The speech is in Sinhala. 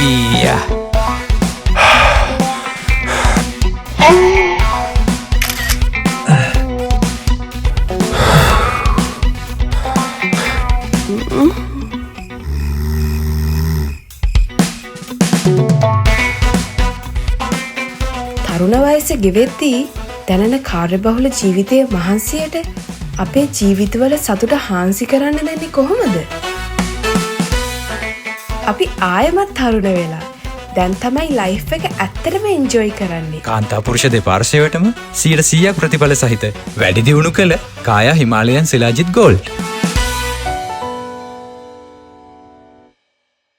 Iya. තරුණ වයස ගෙවෙද්දී දැනෙන කාර්යබහුල ජීවිතයේ මහන්සියට අපේ ජීවිතවල සතුට හාන්සි කරන්න දෙන්නේ කොහොමද? අපි ආයෙමත් තරුණ වෙලා දැන් තමයි ලයිෆ් එක ඇත්තටම එන්ජොයි කරන්නේ. කාන්තා පුරුෂ දෙපාර්ශ්වයටම 100% ප්‍රතිඵල සහිත වැඩි දියුණු කළ කායා හිමාලයන් සිලාජිත් ගෝල්ඩ්.